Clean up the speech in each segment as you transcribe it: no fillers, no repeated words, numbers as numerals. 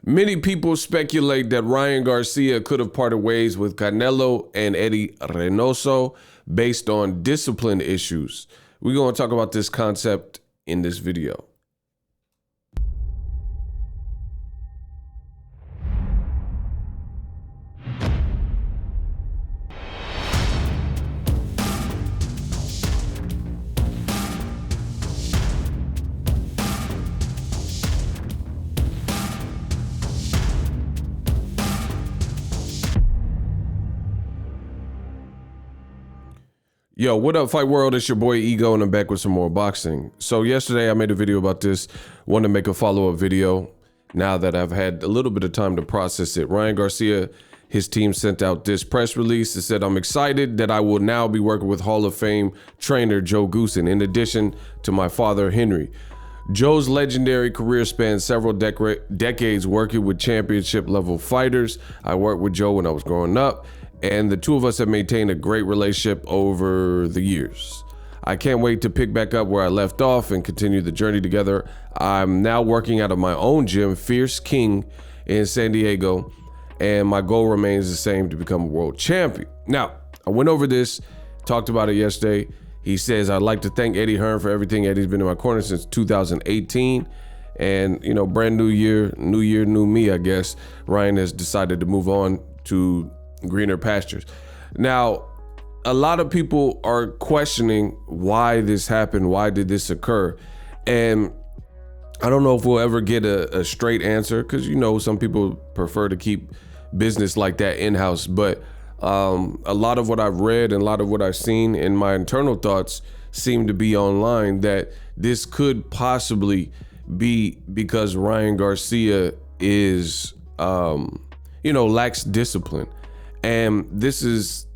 Many people speculate that Ryan Garcia could have parted ways with Canelo and Eddy Reynoso based on discipline issues. We're going to talk about this concept in this video. Yo, what up, Fight World? It's your boy Ego, and I'm back with some more boxing. So yesterday I made a video about this. Wanted to make a follow-up video now that I've had a little bit of time to process it. Ryan Garcia, his team sent out this press release. It said, "I'm excited that I will now be working with Hall of Fame trainer Joe Goosen, in addition to my father, Henry. Joe's legendary career spans several decades working with championship-level fighters. I worked with Joe when I was growing up, and the two of us have maintained a great relationship over the years. I can't wait to pick back up where I left off and continue the journey together. I'm now working out of my own gym, Fierce King, in San Diego, and my goal remains the same, to become a world champion." Now, I went over this, talked about it yesterday. He says, "I'd like to thank Eddie Hearn for everything. Eddie's been in my corner since 2018. And, you know, brand new year, new me, I guess. Ryan has decided to move on to greener pastures." Now, a lot of people are questioning why this happened. Why did this occur? And I don't know if we'll ever get a straight answer, because, you know, some people prefer to keep business like that in-house. But a lot of what I've read and a lot of what I've seen in my internal thoughts seem to be online that this could possibly be because Ryan Garcia is, lacks discipline. And this is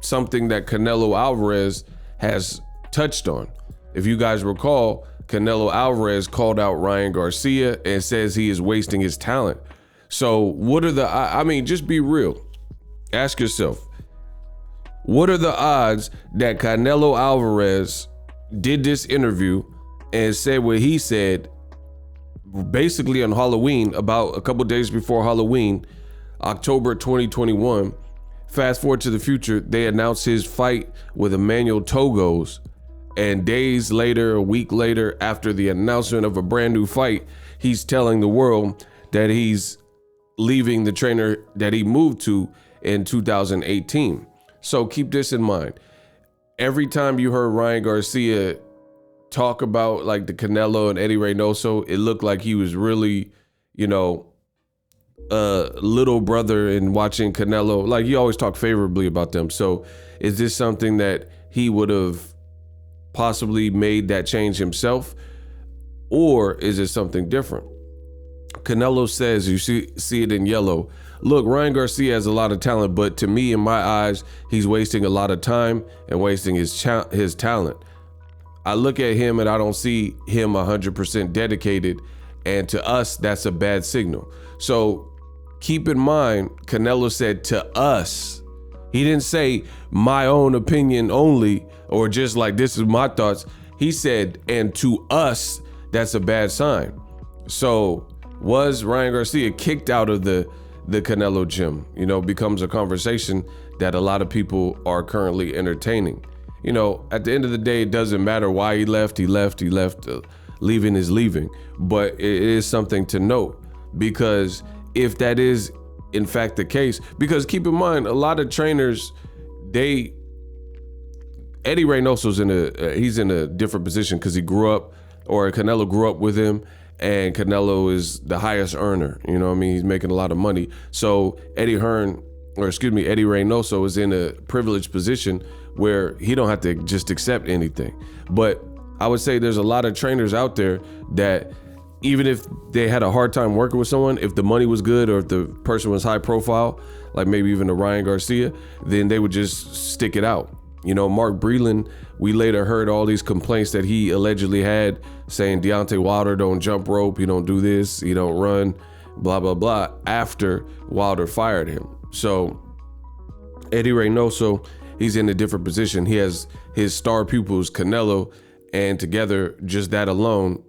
something that Canelo Alvarez has touched on. If you guys recall, Canelo Alvarez called out Ryan Garcia and says he is wasting his talent. So what are just be real. Ask yourself, what are the odds that Canelo Alvarez did this interview and said what he said basically on Halloween, about a couple days before Halloween, October 2021. Fast forward to the future, they announced his fight with Emmanuel Togos, and days later, a week later, after the announcement of a brand new fight, he's telling the world that he's leaving the trainer that he moved to in 2018. So keep this in mind. Every time you heard Ryan Garcia talk about like the Canelo and Eddy Reynoso, it looked like he was really, little brother in watching Canelo. Like, he always talked favorably about them. So is this something that he would have possibly made that change himself, or is it something different? Canelo says, you see it in yellow, "Look, Ryan Garcia has a lot of talent, but to me, in my eyes, he's wasting a lot of time and wasting his talent. I look at him and I don't see him 100% dedicated, and to us, that's a bad signal." So keep in mind, Canelo said to us. He didn't say my own opinion only, or just like this is my thoughts. He said, and to us, that's a bad sign. So was Ryan Garcia kicked out of the Canelo gym? Becomes a conversation that a lot of people are currently entertaining. At the end of the day, it doesn't matter why he left. Leaving is leaving. But it is something to note, because if that is in fact the case, because keep in mind, a lot of trainers, Eddy Reynoso's he's in a different position because Canelo grew up with him, and Canelo is the highest earner. He's making a lot of money. So Eddy Reynoso is in a privileged position where he don't have to just accept anything. But I would say there's a lot of trainers out there that even if they had a hard time working with someone, if the money was good or if the person was high profile, like maybe even a Ryan Garcia, then they would just stick it out. Mark Breland, we later heard all these complaints that he allegedly had, saying Deontay Wilder don't jump rope, he don't do this, he don't run, blah, blah, blah, after Wilder fired him. So Eddy Reynoso, he's in a different position. He has his star pupils, Canelo, and together, just that alone,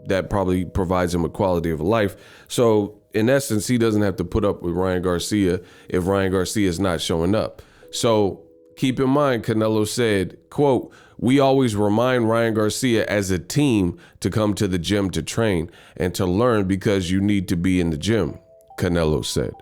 that probably provides him a quality of life. So in essence, he doesn't have to put up with Ryan Garcia if Ryan Garcia is not showing up. So keep in mind, Canelo said, quote, "We always remind Ryan Garcia as a team to come to the gym to train and to learn because you need to be in the gym," Canelo said.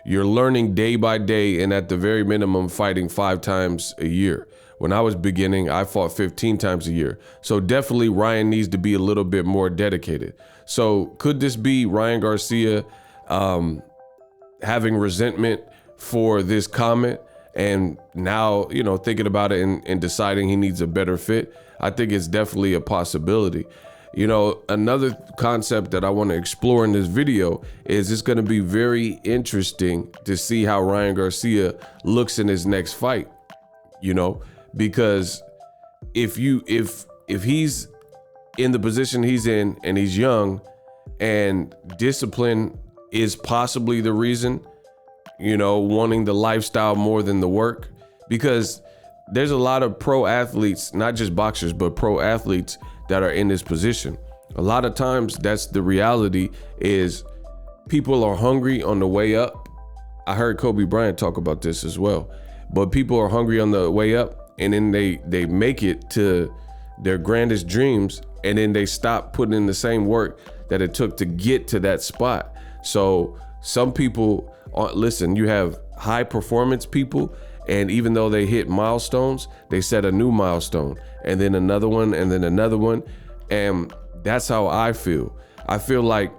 "You're learning day by day and at the very minimum fighting 5 times a year. When I was beginning, I fought 15 times a year. So definitely Ryan needs to be a little bit more dedicated." So could this be Ryan Garcia having resentment for this comment and now, you know, thinking about it and deciding he needs a better fit? I think it's definitely a possibility. You know, another concept that I want to explore in this video is it's going to be very interesting to see how Ryan Garcia looks in his next fight, you know, because if he's in the position he's in and he's young and discipline is possibly the reason, you know, wanting the lifestyle more than the work, because there's a lot of pro athletes, not just boxers, but pro athletes that are in this position. A lot of times that's the reality, is people are hungry on the way up. I heard Kobe Bryant talk about this as well, but people are hungry on the way up and then they make it to their grandest dreams and then they stop putting in the same work that it took to get to that spot. So some people, listen, you have high performance people, and even though they hit milestones, they set a new milestone and then another one and then another one. And that's how I feel. I feel like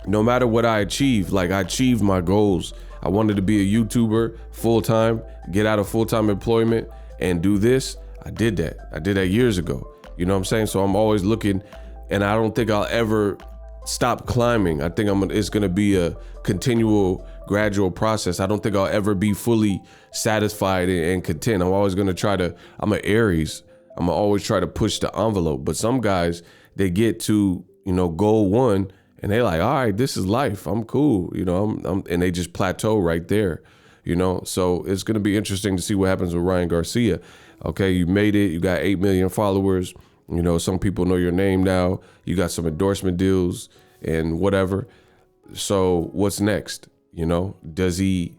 no matter what I achieve, like I achieved my goals. I wanted to be a YouTuber full-time, get out of full-time employment and do this. I did that. I did that years ago. You know what I'm saying? So I'm always looking, and I don't think I'll ever stop climbing. I think it's gonna be a continual, gradual process. I don't think I'll ever be fully satisfied and content. I'm always gonna I'm an Aries. I'm gonna always try to push the envelope. But some guys, they get to, you know, goal 1 and they're like, all right, this is life. I'm cool. You know, and they just plateau right there, you know? So it's gonna be interesting to see what happens with Ryan Garcia. Okay, you made it, you got 8 million followers. You know, some people know your name now. You got some endorsement deals and whatever. So what's next? You know, does he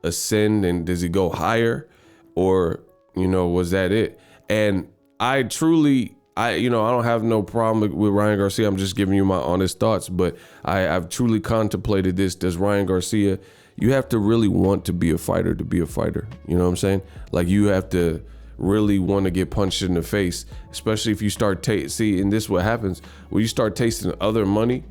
ascend and does he go higher, or, you know, was that it? And I don't have no problem with Ryan Garcia. I'm just giving you my honest thoughts, but I've truly contemplated this. Does Ryan Garcia, you have to really want to be a fighter to be a fighter. You know what I'm saying? Like, you have to really want to get punched in the face, especially if you start and this is what happens when you start tasting other money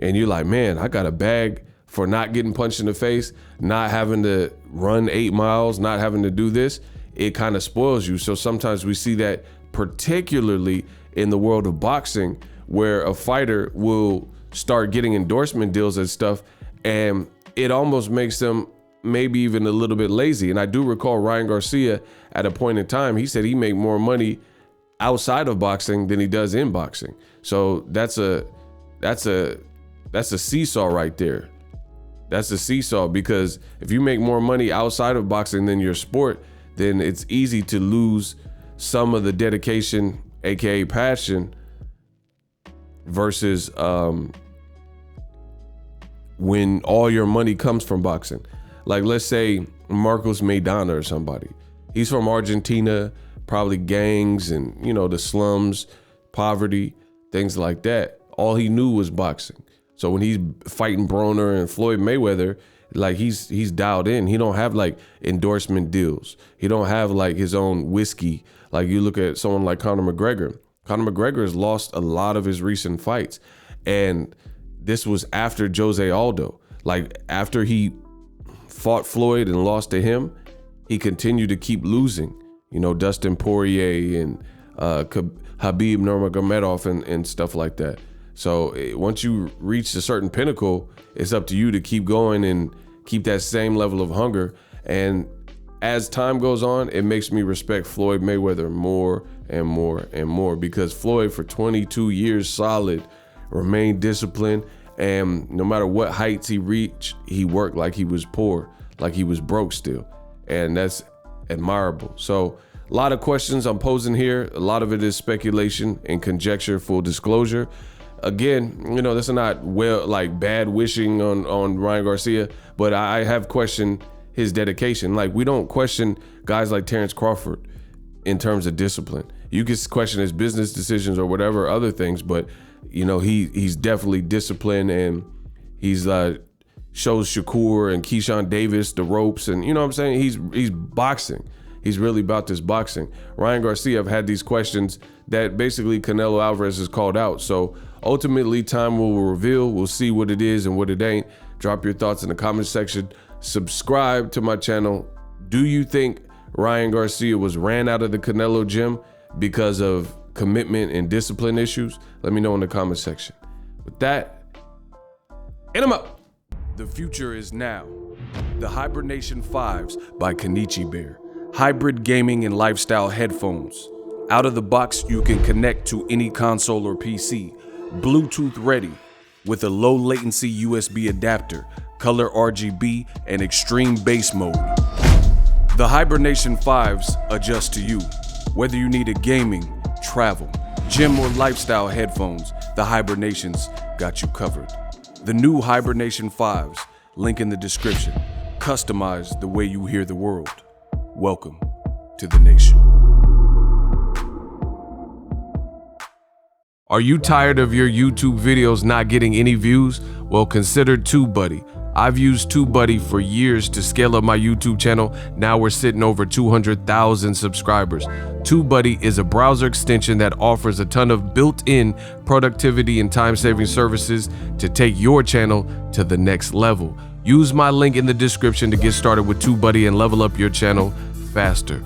and you're like, man, I got a bag for not getting punched in the face, not having to run 8 miles, not having to do this. It kind of spoils you. So sometimes we see that particularly in the world of boxing, where a fighter will start getting endorsement deals and stuff, and it almost makes them maybe even a little bit lazy. And I do recall Ryan Garcia at a point in time, he said he made more money outside of boxing than he does in boxing. So that's a seesaw right there. That's a seesaw, because if you make more money outside of boxing than your sport, then it's easy to lose some of the dedication, aka passion, versus when all your money comes from boxing. Like, let's say Marcos Maidana or somebody. He's from Argentina, probably gangs and, you know, the slums, poverty, things like that. All he knew was boxing. So when he's fighting Broner and Floyd Mayweather, like he's dialed in. He don't have like endorsement deals. He don't have like his own whiskey. Like, you look at someone like Conor McGregor. Conor McGregor has lost a lot of his recent fights. And this was after Jose Aldo. Like, after he fought Floyd and lost to him, he continued to keep losing. You know, Dustin Poirier and Khabib Nurmagomedov and stuff like that. So once you reach a certain pinnacle, it's up to you to keep going and keep that same level of hunger. And as time goes on, it makes me respect Floyd Mayweather more and more and more, because Floyd, for 22 years solid, remained disciplined. And no matter what heights he reached, he worked like he was poor, like he was broke still. And that's admirable. So a lot of questions I'm posing here. A lot of it is speculation and conjecture, full disclosure. again, you know, this is not bad wishing on Ryan Garcia, but I have questioned his dedication. Like, we don't question guys like Terrence Crawford in terms of discipline. You can question his business decisions or whatever other things, but you know, he's definitely disciplined, and he's shows Shakur and Keyshawn Davis the ropes, and you know what I'm saying? He's boxing. He's really about this boxing. Ryan Garcia, I've had these questions that basically Canelo Alvarez has called out. So ultimately, time will reveal. We'll see what it is and what it ain't. Drop your thoughts in the comment section. Subscribe to my channel. Do you think Ryan Garcia was ran out of the Canelo gym because of commitment and discipline issues? Let me know in the comment section. With that, hit him up. The future is now. The Hibernation 5s by Kenichi Bear. Hybrid gaming and lifestyle headphones. Out of the box, you can connect to any console or PC. Bluetooth ready with a low latency USB adapter, color RGB, and extreme bass mode. The Hibernation 5s adjust to you. Whether you need a gaming, travel, gym, or lifestyle headphones, the Hibernations got you covered. The new Hibernation 5s, link in the description. Customize the way you hear the world. Welcome to the nation. Are you tired of your YouTube videos not getting any views? Well, consider TubeBuddy. I've used TubeBuddy for years to scale up my YouTube channel. Now we're sitting over 200,000 subscribers. TubeBuddy is a browser extension that offers a ton of built-in productivity and time-saving services to take your channel to the next level. Use my link in the description to get started with TubeBuddy and level up your channel faster.